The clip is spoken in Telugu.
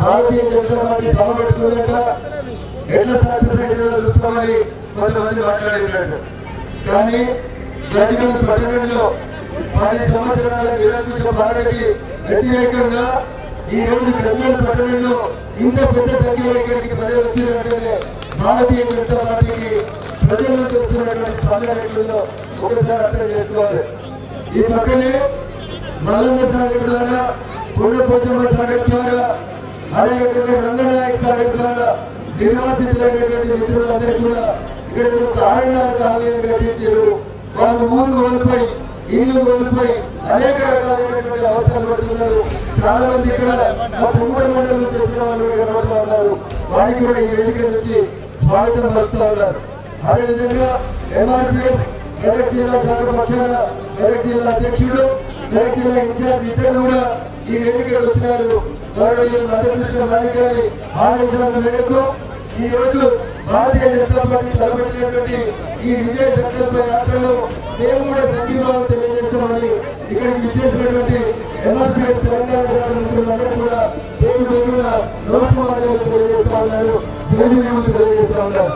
భారతీయ జనతా పార్టీ సభ పెట్టుకుందంట, ఎట్లా సక్సెస్ అయితే చూస్తామని కొంతమంది మాట్లాడినట్టు. కానీ గజ్వేల్ పట్టణంలో 10 సంవత్సరాల నిరంకుశ పాలనకి వ్యతిరేకంగా ఈ రోజు గజ్వేల్ పట్టణంలో ఇంత పెద్ద సంఖ్యలో ఇక్కడికి ప్రజలు వచ్చినట్టే భారతీయ జనతా పార్టీకి ప్రజల నుంచి వస్తున్నటువంటి స్పందన ఎట్లుందో ఒకసారి అర్థం చేసుకోవాలి. ఈ పక్కనే మల్లన్న సాగర్ ద్వారా, కొండపోచమ్మ సాగర్ ద్వారా, అదేవిధంగా రంగనాయక సాగర్ ద్వారా నిర్వాసితులైనటువంటి మిత్రులందరూ కూడా ఇక్కడ ఆర్ఎన్ఆర్ కాలనీ కట్టించారు. వాళ్ళు ఊరు కోల్పోయి, ఇల్లు కోల్పోయి అనేక రకాలైనటువంటి అవసరాలు పడుతున్నారు. చాలా మంది ఇక్కడ ఉమ్మడి మండలం చేసిన వాళ్ళు కనబడుతూ ఉన్నారు. వారికి కూడా ఈ వేదిక నుంచి స్వాగతం పలుకుతూ ఉన్నారు. అదేవిధంగా ఎంఆర్పిఎస్ మెదక్ జిల్లా శాఖ పక్షాన మెదక్ జిల్లా అధ్యక్షుడు, మెదక్ జిల్లా ఇన్ఛార్జ్ ఇద్దరు కూడా ఈ వేదికకు వచ్చినారు. గారి ఆదేశాల మేరకు ఈ రోజు భారతీయ జనతా పార్టీ తలపెట్టినటువంటి ఈ విజయ సంకల్ప యాత్రలో మేము కూడా సంఘీభావం తెలియజేస్తామని ఇక్కడికి విచ్చేసినటువంటి ఎంఆర్పిఎస్ తెలంగాణ మంత్రులందరూ కూడా పేరు పేరున నమస్కారాలు తెలియజేస్తా ఉన్నారు, తెలియజేస్తా ఉన్నారు.